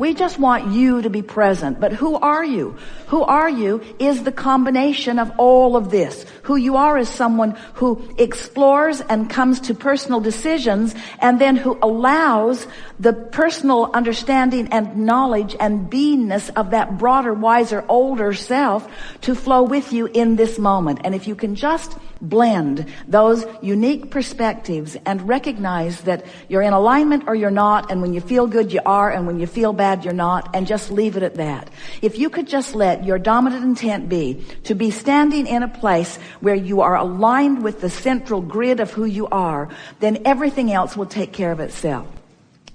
We just want you to be present. But who are you? Who are you is the combination of all of this. Who you are is someone who explores and comes to personal decisions, and then who allows the personal understanding and knowledge and beingness of that broader, wiser, older self to flow with you in this moment. And if you can just blend those unique perspectives and recognize that you're in alignment or you're not, and when you feel good you are, and when you feel bad you're not, and just leave it at that. If you could just let your dominant intent be to be standing in a place where you are aligned with the central grid of who you are, then everything else will take care of itself.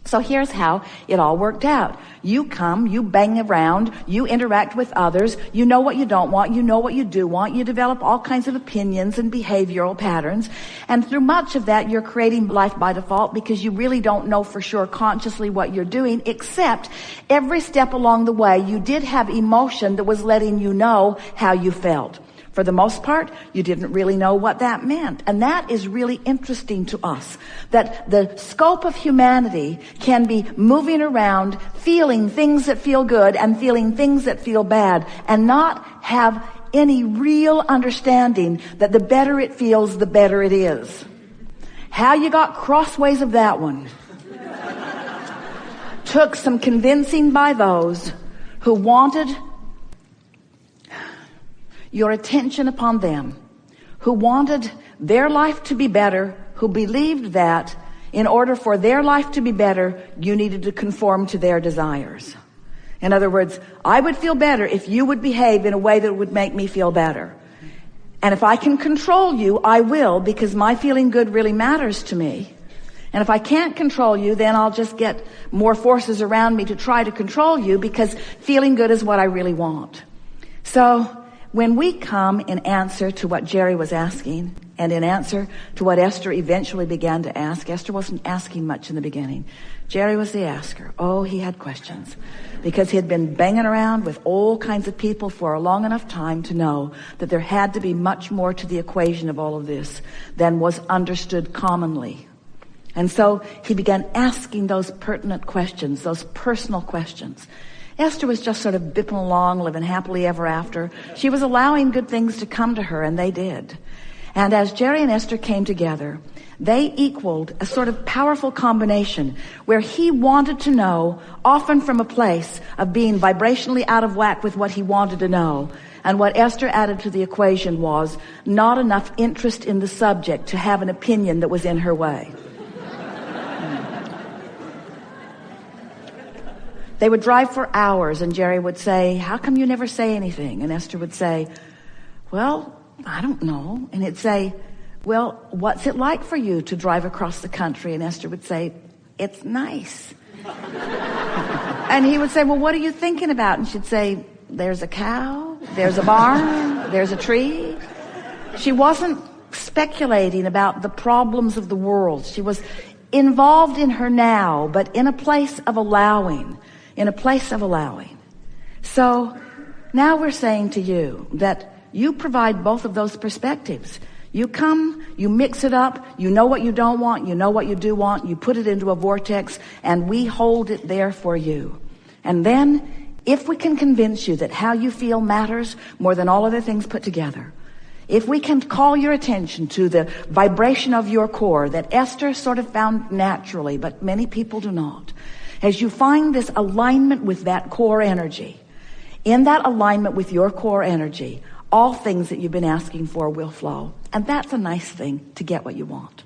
So here's how it all worked out. You come, you bang around, you interact with others, you know what you don't want, you know what you do want, you develop all kinds of opinions and behavioral patterns, and through much of that you're creating life by default because you really don't know for sure consciously what you're doing, except every step along the way you did have emotion that was letting you know how you felt. For the most part, you didn't really know what that meant. And that is really interesting to us, that the scope of humanity can be moving around, feeling things that feel good and feeling things that feel bad, and not have any real understanding that the better it feels, the better it is. How you got crossways of that one took some convincing by those who wanted your attention upon them, who wanted their life to be better, who believed that in order for their life to be better, you needed to conform to their desires. In other words, I would feel better if you would behave in a way that would make me feel better. And if I can control you, I will, because my feeling good really matters to me. And if I can't control you, then I'll just get more forces around me to try to control you, because feeling good is what I really want. So when we come in answer to what Jerry was asking, and in answer to what Esther eventually began to ask, Esther wasn't asking much in the beginning. Jerry was the asker. Oh, he had questions, because he had been banging around with all kinds of people for a long enough time to know that there had to be much more to the equation of all of this than was understood commonly. And so he began asking those pertinent questions, those personal questions. Esther was just sort of bipping along, living happily ever after. She was allowing good things to come to her, and they did. And as Jerry and Esther came together, they equaled a sort of powerful combination where he wanted to know, often from a place of being vibrationally out of whack with what he wanted to know. And what Esther added to the equation was not enough interest in the subject to have an opinion that was in her way. They would drive for hours, and Jerry would say, "How come you never say anything?" And Esther would say, "Well, I don't know." And he'd say, "Well, what's it like for you to drive across the country?" And Esther would say, "It's nice." And he would say, "Well, what are you thinking about?" And she'd say, "There's a cow, there's a barn, there's a tree." She wasn't speculating about the problems of the world. She was involved in her now, but in a place of allowing. In a place of allowing. So now we're saying to you that you provide both of those perspectives. You come, you mix it up, you know what you don't want, you know what you do want, you put it into a vortex, and we hold it there for you. And then, if we can convince you that how you feel matters more than all other things put together, if we can call your attention to the vibration of your core that Esther sort of found naturally, but many people do not, as you find this alignment with that core energy, in that alignment with your core energy, all things that you've been asking for will flow. And that's a nice thing, to get what you want.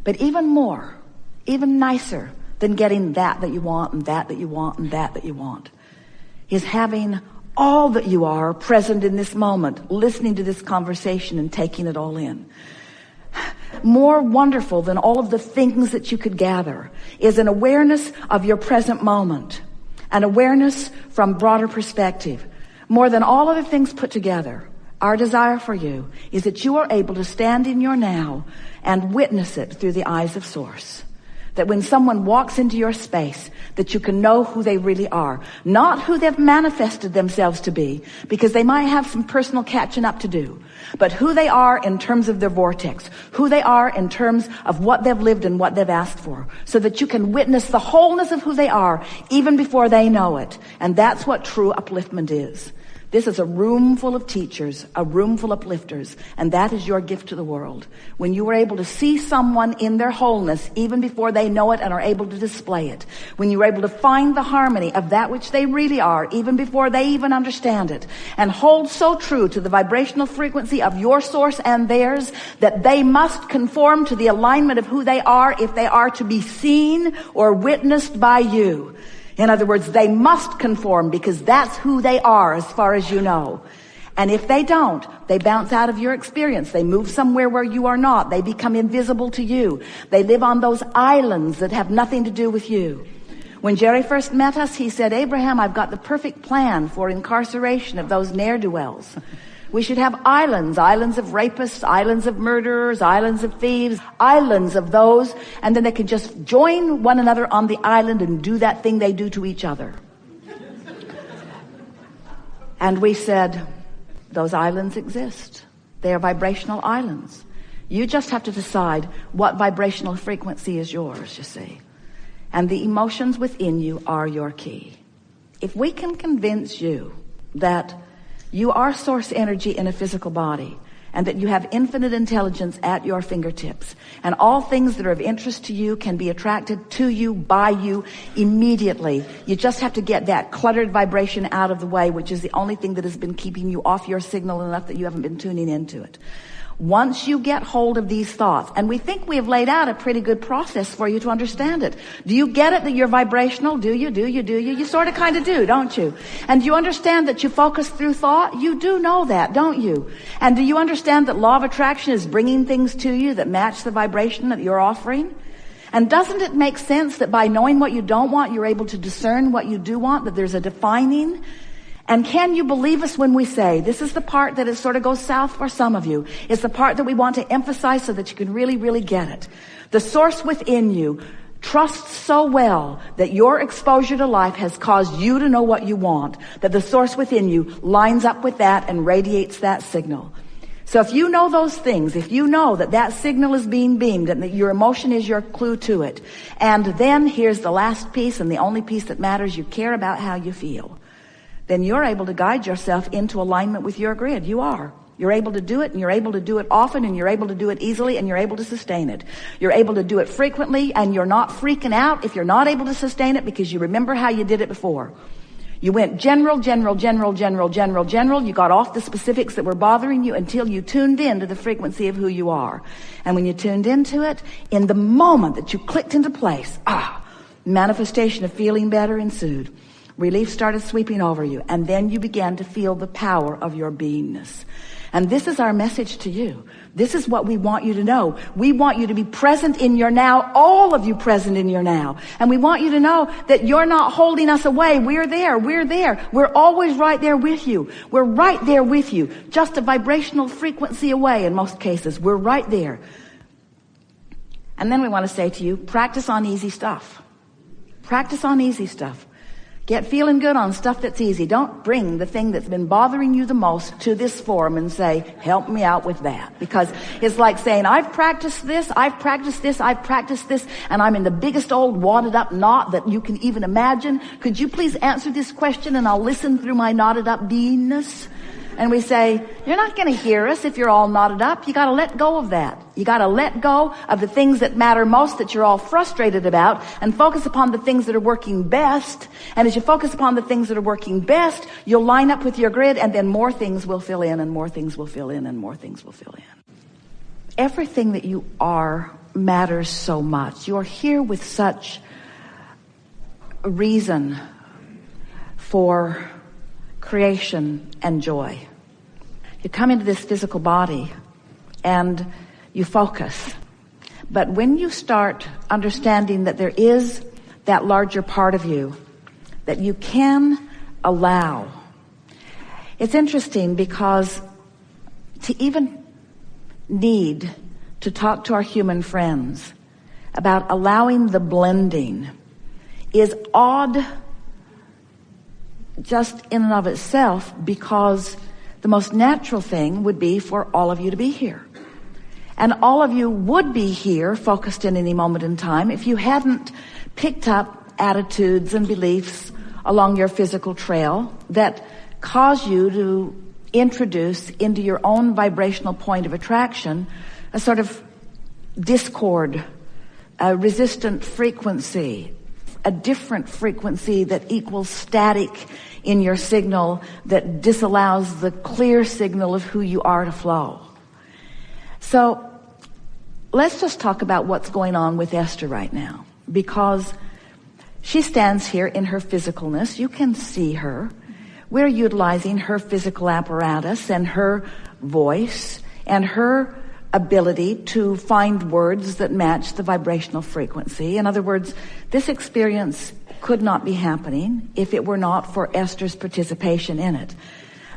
But even more, even nicer than getting that you want, and that you want, and that you want, is having all that you are present in this moment, listening to this conversation and taking it all in. More wonderful than all of the things that you could gather is an awareness of your present moment, an awareness from broader perspective. More than all other things put together, our desire for you is that you are able to stand in your now and witness it through the eyes of Source. That when someone walks into your space, that you can know who they really are. Not who they've manifested themselves to be, because they might have some personal catching up to do. But who they are in terms of their vortex. Who they are in terms of what they've lived and what they've asked for. So that you can witness the wholeness of who they are, even before they know it. And that's what true upliftment is. This is a room full of teachers, a room full of uplifters, and that is your gift to the world. When you are able to see someone in their wholeness, even before they know it and are able to display it. When you're able to find the harmony of that which they really are, even before they even understand it, and hold so true to the vibrational frequency of your source and theirs, that they must conform to the alignment of who they are if they are to be seen or witnessed by you. In other words, they must conform because that's who they are as far as you know. And if they don't, they bounce out of your experience. They move somewhere where you are not. They become invisible to you. They live on those islands that have nothing to do with you. When Jerry first met us, he said, Abraham, I've got the perfect plan for incarceration of those ne'er-do-wells. We should have islands, islands of rapists, islands of murderers, islands of thieves, islands of those, and then they can just join one another on the island and do that thing they do to each other. And we said, those islands exist. They are vibrational islands. You just have to decide what vibrational frequency is yours, you see. And the emotions within you are your key. If we can convince you that you are source energy in a physical body, and that you have infinite intelligence at your fingertips, and all things that are of interest to you can be attracted to you by you immediately. You just have to get that cluttered vibration out of the way, which is the only thing that has been keeping you off your signal enough that you haven't been tuning into it. Once you get hold of these thoughts, and we think we have laid out a pretty good process for you to understand it. Do you get it that you're vibrational? Do you? You sort of kind of do, don't you? And do you understand that you focus through thought? You do know that, don't you? And do you understand that law of attraction is bringing things to you that match the vibration that you're offering? And doesn't it make sense that by knowing what you don't want, you're able to discern what you do want, that there's a defining? And can you believe us when we say, this is the part that it sort of goes south for some of you. It's the part that we want to emphasize so that you can really, really get it. The source within you trusts so well that your exposure to life has caused you to know what you want, that the source within you lines up with that and radiates that signal. So if you know those things, if you know that that signal is being beamed and that your emotion is your clue to it, and then here's the last piece and the only piece that matters, you care about how you feel, then you're able to guide yourself into alignment with your grid. You are. You're able to do it, and you're able to do it often, and you're able to do it easily, and you're able to sustain it. You're able to do it frequently, and you're not freaking out if you're not able to sustain it because you remember how you did it before. You went general. You got off the specifics that were bothering you until you tuned in to the frequency of who you are. And when you tuned into it, in the moment that you clicked into place, manifestation of feeling better ensued. Relief started sweeping over you, and then you began to feel the power of your beingness. And this is our message to you. This is what we want you to know. We want you to be present in your now, all of you present in your now. And we want you to know that you're not holding us away. We're there. We're always right there with you. We're right there with you. Just a vibrational frequency away in most cases. We're right there. And then we want to say to you, practice on easy stuff. Practice on easy stuff. Get feeling good on stuff that's easy. Don't bring the thing that's been bothering you the most to this forum and say, help me out with that. Because it's like saying, I've practiced this, and I'm in the biggest old wadded up knot that you can even imagine. Could you please answer this question and I'll listen through my knotted up beingness? And we say, you're not going to hear us if you're all knotted up. You got to let go of that. You got to let go of the things that matter most that you're all frustrated about and focus upon the things that are working best. And as you focus upon the things that are working best, you'll line up with your grid, and then more things will fill in, and more things will fill in, and more things will fill in. Everything that you are matters so much. You're here with such a reason for creation and joy. You come into this physical body and you focus. But when you start understanding that there is that larger part of you that you can allow, it's interesting because to even need to talk to our human friends about allowing the blending is odd just in and of itself, because the most natural thing would be for all of you to be here. And all of you would be here, focused in any moment in time, if you hadn't picked up attitudes and beliefs along your physical trail that cause you to introduce into your own vibrational point of attraction a sort of discord, a resistant frequency, a different frequency that equals static in your signal, that disallows the clear signal of who you are to flow. So let's just talk about what's going on with Esther right now, because she stands here in her physicalness. You can see her. We're utilizing her physical apparatus and her voice and her ability to find words that match the vibrational frequency. In other words, this experience could not be happening if it were not for Esther's participation in it.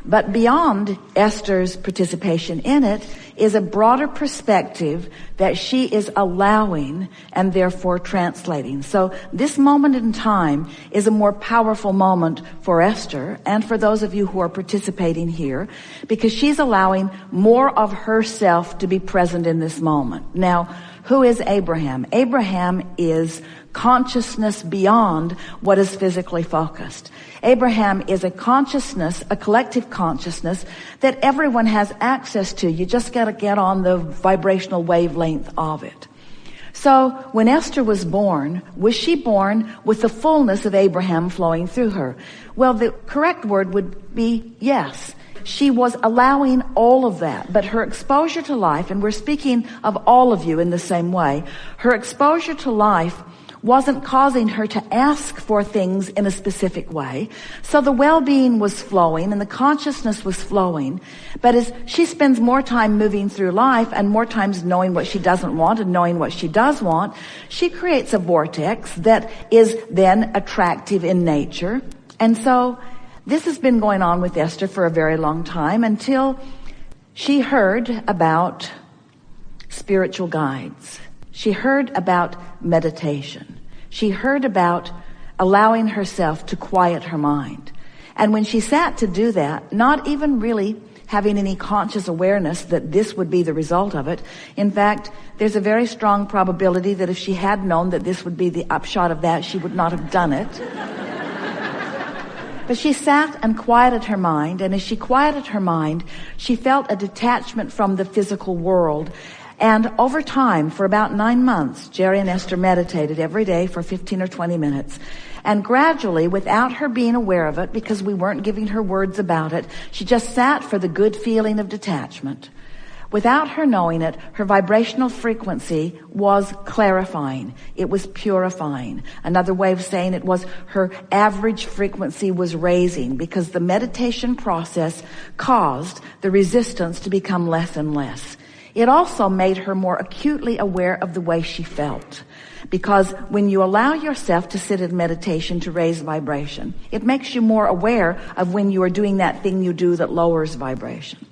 But beyond Esther's participation in it is a broader perspective that she is allowing and therefore translating. So this moment in time is a more powerful moment for Esther and for those of you who are participating here, because she's allowing more of herself to be present in this moment. Now, who is Abraham? Abraham is consciousness beyond what is physically focused. Abraham is a consciousness, a collective consciousness that everyone has access to. You just got to get on the vibrational wavelength of it. So when Esther was she born with the fullness of Abraham flowing through her? Well, the correct word would be yes. She was allowing all of that, but her exposure to life, and we're speaking of all of you in the same way, her exposure to life wasn't causing her to ask for things in a specific way. So the well-being was flowing and the consciousness was flowing. But as she spends more time moving through life and more times knowing what she doesn't want and knowing what she does want, she creates a vortex that is then attractive in nature. And so this has been going on with Esther for a very long time, until she heard about spiritual guides. She heard about meditation. She heard about allowing herself to quiet her mind. And when she sat to do that, not even really having any conscious awareness that this would be the result of it. In fact, there's a very strong probability that if she had known that this would be the upshot of that, she would not have done it. But she sat and quieted her mind, and as she quieted her mind, she felt a detachment from the physical world. And over time, for about 9 months, Jerry and Esther meditated every day for 15 or 20 minutes. And gradually, without her being aware of it, because we weren't giving her words about it, she just sat for the good feeling of detachment. Without her knowing it, her vibrational frequency was clarifying. It was purifying. Another way of saying it was her average frequency was raising, because the meditation process caused the resistance to become less and less. It also made her more acutely aware of the way she felt. Because when you allow yourself to sit in meditation to raise vibration, it makes you more aware of when you are doing that thing you do that lowers vibration.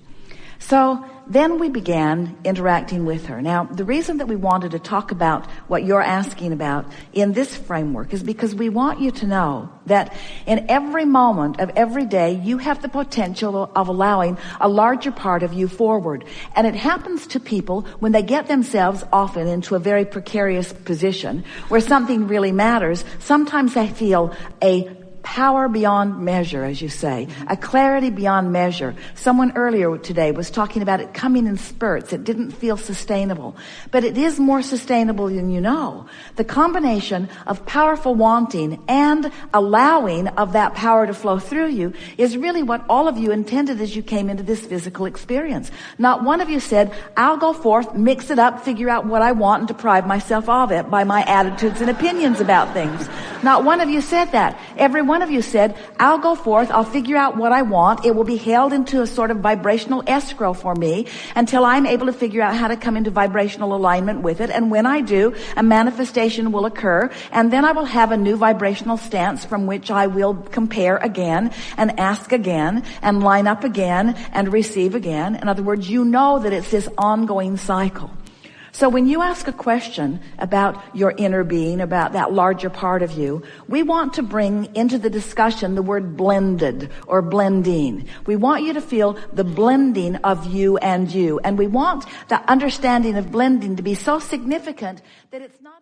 So then we began interacting with her. Now, the reason that we wanted to talk about what you're asking about in this framework is because we want you to know that in every moment of every day, you have the potential of allowing a larger part of you forward. And it happens to people when they get themselves often into a very precarious position where something really matters. Sometimes they feel a power beyond measure, as you say, a clarity beyond measure. Someone earlier today was talking about it coming in spurts. It didn't feel sustainable, but it is more sustainable than you know. The combination of powerful wanting and allowing of that power to flow through you is really what all of you intended as you came into this physical experience. Not one of you said, I'll go forth, mix it up, figure out what I want and deprive myself of it by my attitudes and opinions about things. Not one of you said that. Every one of you said, I'll go forth, I'll figure out what I want. It will be held into a sort of vibrational escrow for me until I'm able to figure out how to come into vibrational alignment with it. And when I do, a manifestation will occur, and then I will have a new vibrational stance from which I will compare again and ask again and line up again and receive again. In other words, you know that it's this ongoing cycle. So when you ask a question about your inner being, about that larger part of you, we want to bring into the discussion the word blended or blending. We want you to feel the blending of you and you. And we want the understanding of blending to be so significant that it's not